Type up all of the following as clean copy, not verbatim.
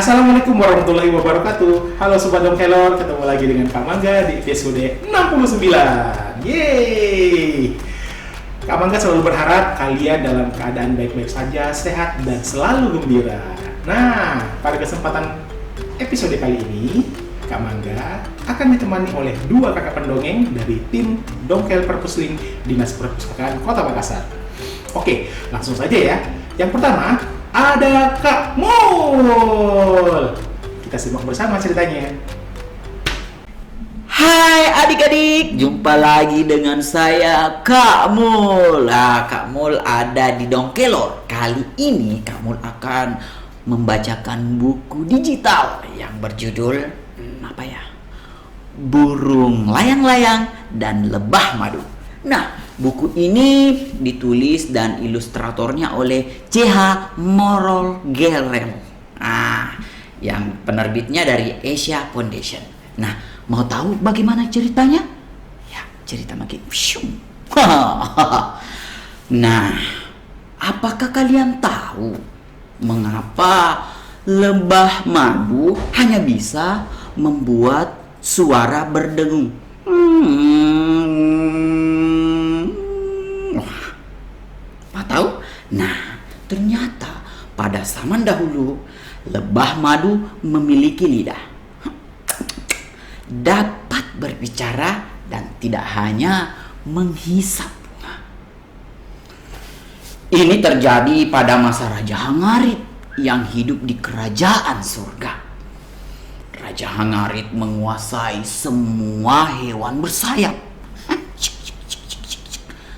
Assalamualaikum warahmatullahi wabarakatuh. Halo Sobat Dongkelor, ketemu lagi dengan Kak Mangga di episode 69. Yeay! Kak Mangga selalu berharap kalian dalam keadaan baik-baik saja, sehat, dan selalu gembira. Nah, pada kesempatan episode kali ini, Kak Mangga akan ditemani oleh dua kakak pendongeng dari tim Dongkel Perpusling Dinas Perpustakaan Kota Makassar. Oke, langsung saja ya. Yang pertama, ada Kak Mul. Kita simak bersama ceritanya. Hai adik-adik, jumpa lagi dengan saya Kak Mul. Kak Mul ada di Dongkelor. Kali ini Kak Mul akan membacakan buku digital yang berjudul Burung Layang-Layang dan Lebah Madu. Nah, buku ini ditulis dan ilustratornya oleh C.H. Morol Gerel. Yang penerbitnya dari Asia Foundation. Nah, mau tahu bagaimana ceritanya? Ya, cerita makin. Nah, apakah kalian tahu mengapa lebah madu hanya bisa membuat suara berdengung? Tahu? Nah, ternyata pada zaman dahulu lebah madu memiliki lidah, dapat berbicara dan tidak hanya menghisap bunga. Ini terjadi pada masa Raja Hangarit yang hidup di kerajaan surga. Raja Hangarit menguasai semua hewan bersayap.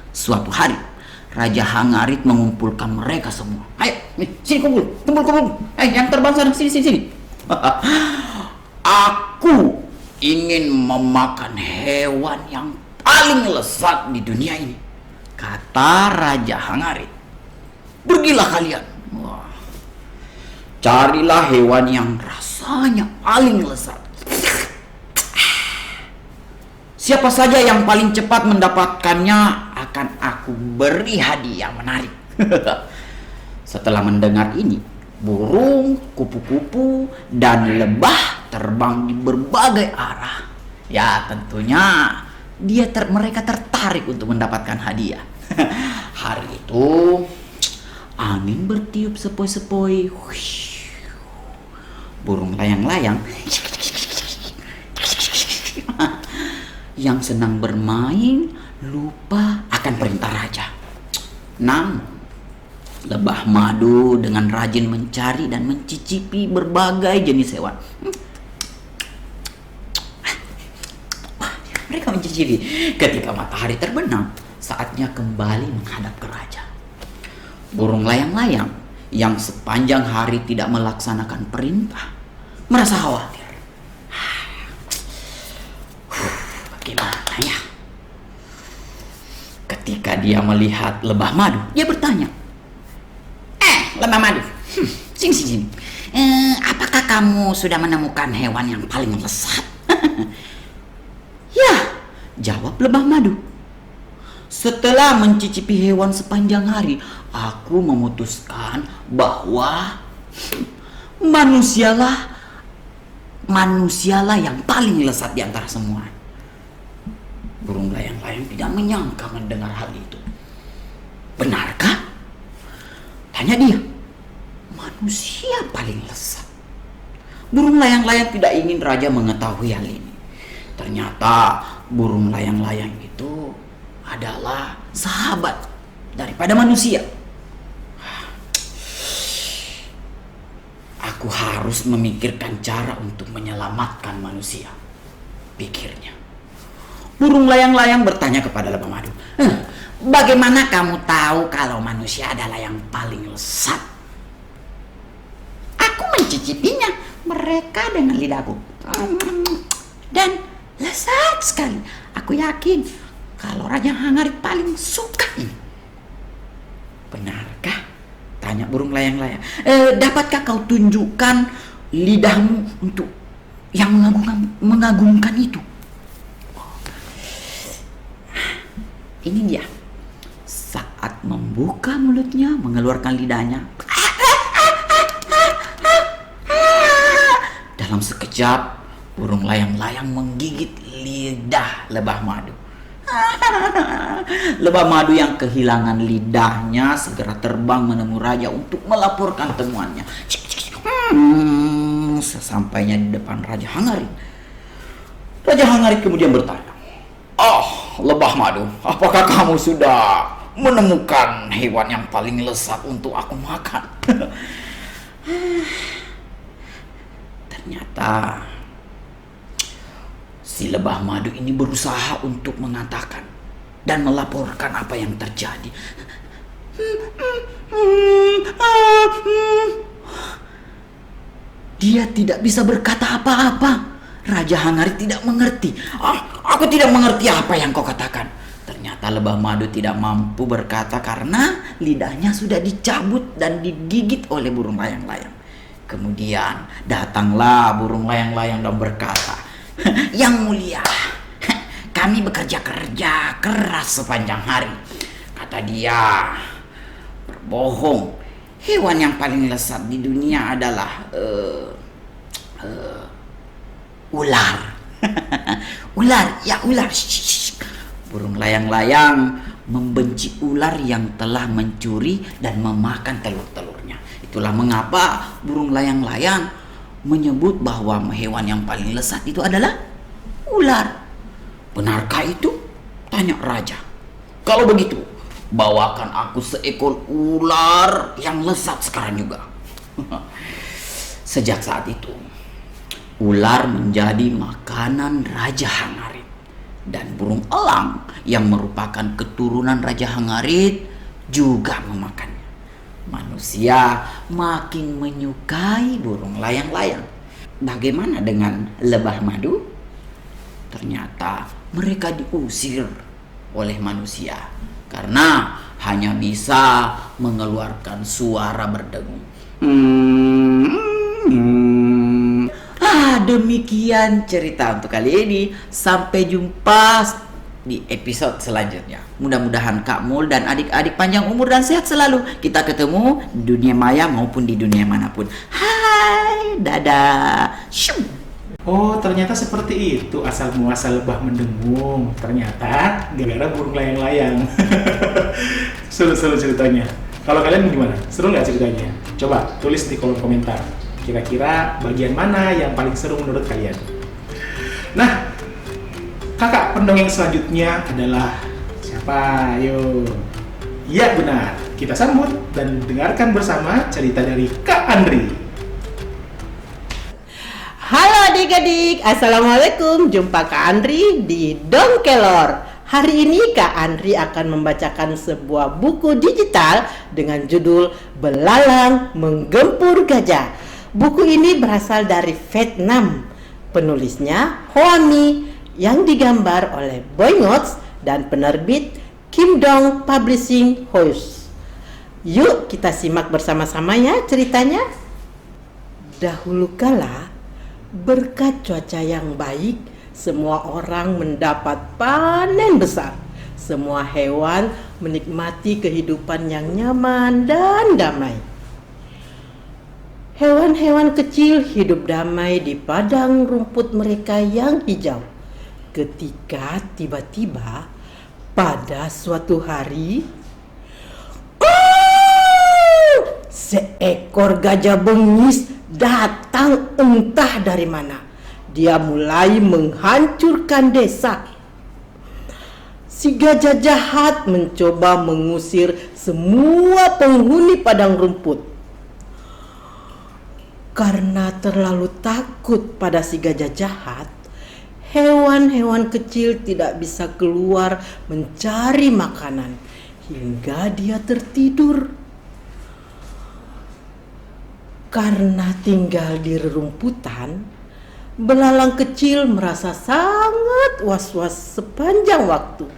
Suatu hari, Raja Hangarit mengumpulkan mereka semua. Ayo, sini kumpul. Yang terbang sana, sini. Aku ingin memakan hewan yang paling lezat di dunia ini, kata Raja Hangarit. Pergilah kalian. Carilah hewan yang rasanya paling lezat. Siapa saja yang paling cepat mendapatkannya akan aku beri hadiah menarik. Setelah mendengar ini, burung, kupu-kupu, dan lebah terbang di berbagai arah. Ya, tentunya mereka tertarik untuk mendapatkan hadiah. Hari itu, angin bertiup sepoi-sepoi. Burung layang-layang yang senang bermain lupa akan perintah raja. Namun, lebah madu dengan rajin mencari dan mencicipi berbagai jenis hewan. Mereka mencicipi. Ketika matahari terbenam, saatnya kembali menghadap ke raja. Burung layang-layang yang sepanjang hari tidak melaksanakan perintah merasa khawatir. Bagaimana ya? Ketika dia melihat lebah madu, dia bertanya, lebah madu, sini. Apakah kamu sudah menemukan hewan yang paling lezat? Ya, jawab lebah madu. Setelah mencicipi hewan sepanjang hari, aku memutuskan bahwa manusialah yang paling lezat di antara semua. Burung layang-layang tidak menyangka mendengar hal itu. Benarkah? Tanya dia. Manusia paling lezat. Burung layang-layang tidak ingin raja mengetahui hal ini. Ternyata burung layang-layang itu adalah sahabat daripada manusia. Aku harus memikirkan cara untuk menyelamatkan manusia, pikirnya. Burung layang-layang bertanya kepada lebah madu, bagaimana kamu tahu kalau manusia adalah yang paling lezat? Aku mencicipinya, mereka dengan lidahku. Dan lezat sekali. Aku yakin kalau Raja Hangarit paling suka ini. Benarkah? Tanya burung layang-layang. Dapatkah kau tunjukkan lidahmu untuk yang mengagumkan itu? Ini dia. Saat membuka mulutnya, mengeluarkan lidahnya, Dalam sekejap, burung layang-layang menggigit lidah lebah madu. Lebah madu yang kehilangan lidahnya segera terbang menemui raja untuk melaporkan temuannya. Sesampainya di depan Raja Hangarit, Raja Hangarit kemudian bertanya, "Oh, lebah madu, apakah kamu sudah menemukan hewan yang paling lezat untuk aku makan?" Ternyata si lebah madu ini berusaha untuk mengatakan dan melaporkan apa yang terjadi. Dia tidak bisa berkata apa-apa. Raja Hangarit tidak mengerti. Aku tidak mengerti apa yang kau katakan. Ternyata lebah madu tidak mampu berkata karena lidahnya sudah dicabut dan digigit oleh burung layang-layang. Kemudian datanglah burung layang-layang dan berkata, "Yang mulia, kami bekerja keras sepanjang hari." Kata dia, "Berbohong. Hewan yang paling lezat di dunia adalah ular." Ular, ya ular. Burung layang-layang membenci ular yang telah mencuri dan memakan telur-telurnya. Itulah mengapa burung layang-layang menyebut bahwa hewan yang paling lezat itu adalah ular. "Benarkah itu?" tanya raja. "Kalau begitu, bawakan aku seekor ular yang lezat sekarang juga." Sejak saat itu, ular menjadi makanan Raja Hangarit. Dan burung elang yang merupakan keturunan Raja Hangarit juga memakannya. Manusia makin menyukai burung layang-layang. Bagaimana dengan lebah madu? Ternyata mereka diusir oleh manusia karena hanya bisa mengeluarkan suara berdengung. Demikian cerita untuk kali ini. Sampai jumpa di episode selanjutnya. Mudah-mudahan Kak Mul dan adik-adik panjang umur dan sehat selalu. Kita ketemu di dunia maya maupun di dunia manapun. Hai, dadah. Shum. Oh, ternyata seperti itu asal muasal lebah mendengung. Ternyata gara-gara burung layang-layang. Seru-seru ceritanya. Kalau kalian gimana? Seru nggak ceritanya? Coba tulis di kolom komentar. Kira-kira bagian mana yang paling seru menurut kalian? Nah, kakak pendongeng selanjutnya adalah siapa? Ayo. Iya benar, kita sambut dan dengarkan bersama cerita dari Kak Andri. Halo adik-adik, Assalamualaikum. Jumpa Kak Andri di Dong Kelor. Hari ini Kak Andri akan membacakan sebuah buku digital dengan judul Belalang Menggempur Gajah. Buku ini berasal dari Vietnam. Penulisnya Hoa My yang digambar oleh Boy Notes dan penerbit Kim Dong Publishing House. Yuk kita simak bersama-sama ya ceritanya. Dahulu kala, berkat cuaca yang baik, semua orang mendapat panen besar. Semua hewan menikmati kehidupan yang nyaman dan damai. Hewan-hewan kecil hidup damai di padang rumput mereka yang hijau. Ketika tiba-tiba pada suatu hari, seekor gajah bengis datang entah dari mana. Dia mulai menghancurkan desa. Si gajah jahat mencoba mengusir semua penghuni padang rumput. Karena terlalu takut pada si gajah jahat, hewan-hewan kecil tidak bisa keluar mencari makanan hingga dia tertidur. Karena tinggal di rerumputan, belalang kecil merasa sangat was-was sepanjang waktu.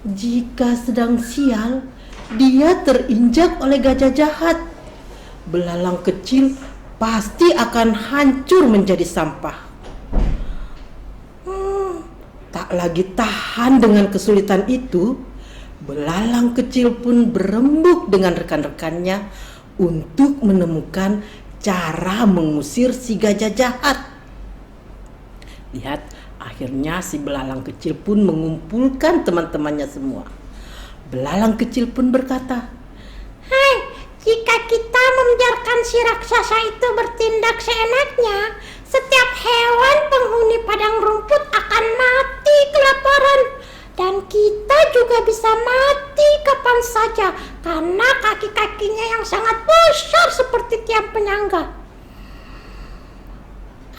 Jika sedang sial, dia terinjak oleh gajah jahat. Belalang kecil pasti akan hancur menjadi sampah. Tak lagi tahan dengan kesulitan itu, belalang kecil pun berembuk dengan rekan-rekannya untuk menemukan cara mengusir si gajah jahat. Lihat, akhirnya si belalang kecil pun mengumpulkan teman-temannya semua. Belalang kecil pun berkata, "Hai, jika kita membiarkan si raksasa itu bertindak seenaknya, setiap hewan penghuni padang rumput akan mati kelaparan. Dan kita juga bisa mati kapan saja karena kaki-kakinya yang sangat besar seperti tiang penyangga.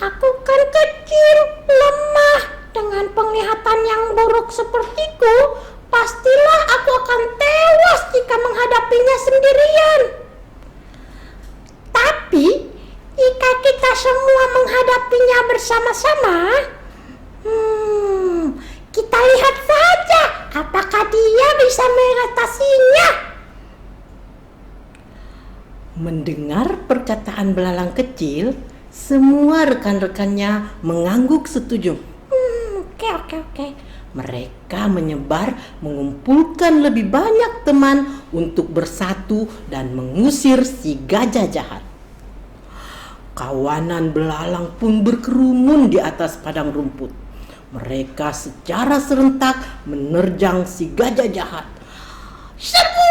Aku kan kecil, lemah, dengan penglihatan yang buruk sepertiku, pastilah aku akan tewas jika menghadapinya sendirian. Tapi, jika kita semua menghadapinya bersama-sama, kita lihat saja apakah dia bisa mengatasinya." Mendengar perkataan belalang kecil, semua rekan-rekannya mengangguk setuju. Oke. Mereka menyebar mengumpulkan lebih banyak teman untuk bersatu dan mengusir si gajah jahat. Kawanan belalang pun berkerumun di atas padang rumput. Mereka secara serentak menerjang si gajah jahat. Serbu!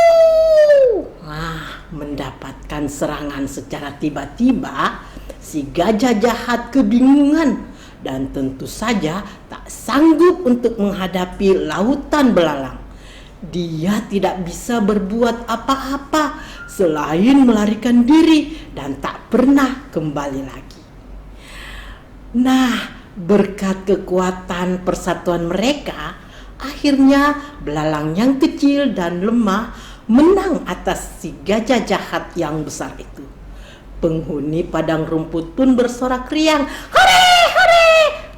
Mendapatkan serangan secara tiba-tiba, si gajah jahat kebingungan dan tentu saja tak sanggup untuk menghadapi lautan belalang. Dia tidak bisa berbuat apa-apa selain melarikan diri dan tak pernah kembali lagi. Nah, berkat kekuatan persatuan mereka, akhirnya belalang yang kecil dan lemah menang atas si gajah jahat yang besar itu. Penghuni padang rumput pun bersorak riang, "Hore, hore!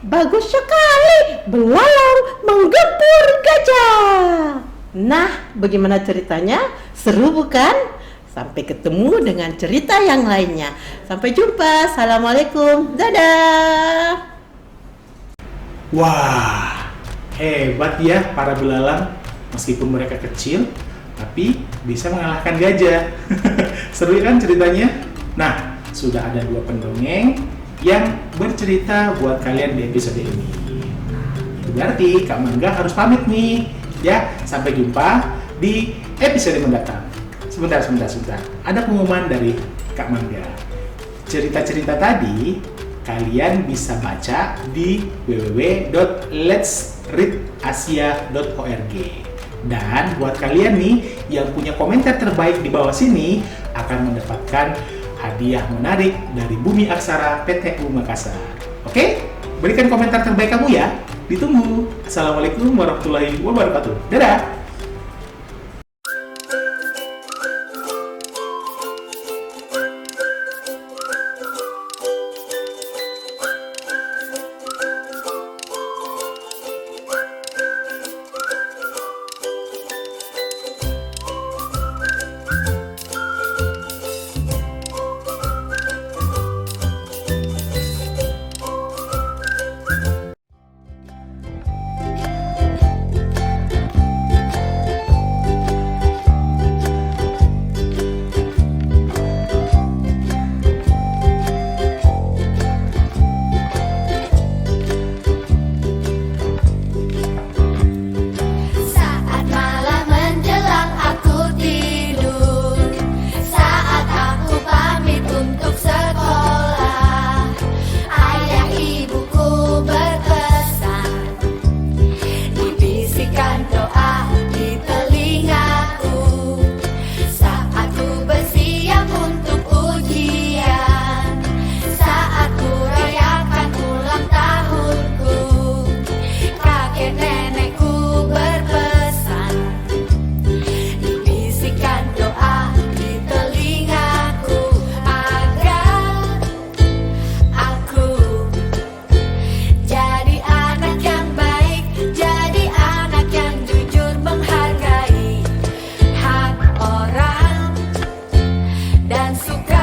Bagus sekali, belalang menggempur gajah." Nah, bagaimana ceritanya? Seru bukan? Sampai ketemu dengan cerita yang lainnya. Sampai jumpa. Assalamualaikum. Dadah. Wah, hebat ya para belalang. Meskipun mereka kecil, tapi bisa mengalahkan gajah. Seru kan ceritanya? Nah, sudah ada 2 pendongeng yang bercerita buat kalian di episode ini. Itu berarti Kak Mangga harus pamit nih. Ya, sampai jumpa di episode mendatang. Sebentar. Ada pengumuman dari Kak Mangga. Cerita-cerita tadi kalian bisa baca di www.letsreadasia.org. Dan buat kalian nih yang punya komentar terbaik di bawah sini akan mendapatkan hadiah menarik dari Bumi Aksara PTU Makassar. Oke? Berikan komentar terbaik kamu ya. Ditunggu. Assalamualaikum warahmatullahi wabarakatuh. Dadah! dan suka